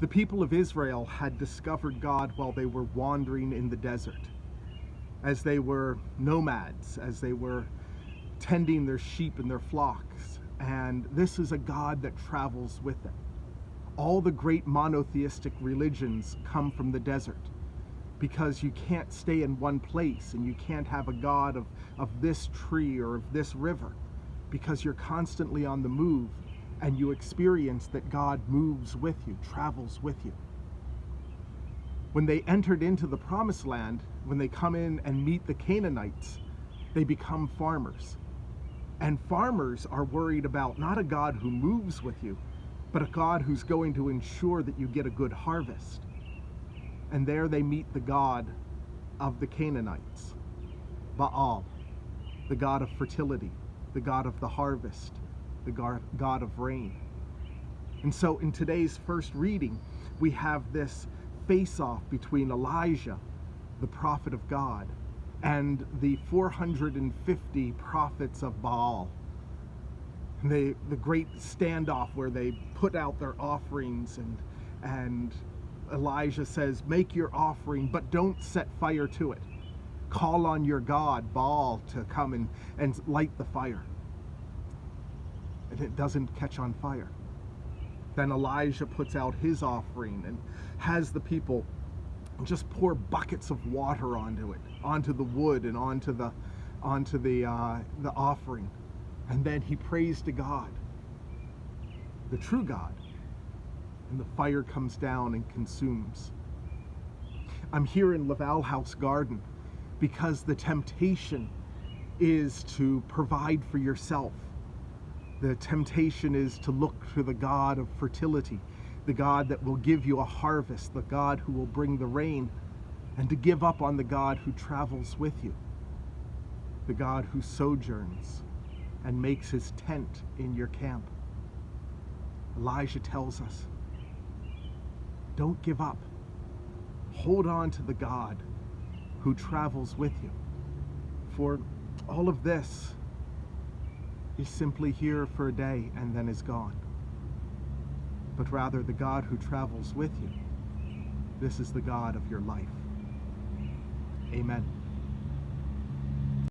The people of Israel had discovered God while they were wandering in the desert, as they were nomads, as they were tending their sheep and their flocks. And this is a God that travels with them. All the great monotheistic religions come from the desert, because you can't stay in one place, and you can't have a God of this tree or of this river, because you're constantly on the move, and you experience that God moves with you, travels with you. When they entered into the promised land, when they come in and meet the Canaanites, they become farmers. And farmers are worried about not a God who moves with you, but a God who's going to ensure that you get a good harvest. And there they meet the God of the Canaanites, Baal, the God of fertility, the God of the harvest, the God of rain. And so in today's first reading, we have this face-off between Elijah, the prophet of God, and the 450 prophets of Baal. The great standoff where they put out their offerings, and Elijah says, make your offering, but don't set fire to it. Call on your God, Baal, to come and light the fire. And it doesn't catch on fire. Then Elijah puts out his offering and has the people just pour buckets of water onto it, onto the wood and onto the offering. And then he prays to God, the true God, and the fire comes down and consumes. I'm here in Laval House Garden because the temptation is to provide for yourself. The temptation is to look to the God of fertility, the God that will give you a harvest, the God who will bring the rain, and to give up on the God who travels with you, the God who sojourns and makes his tent in your camp. Elijah tells us, don't give up. Hold on to the God who travels with you. For all of this is simply here for a day and then is gone. But rather the God who travels with you, this is the God of your life. Amen.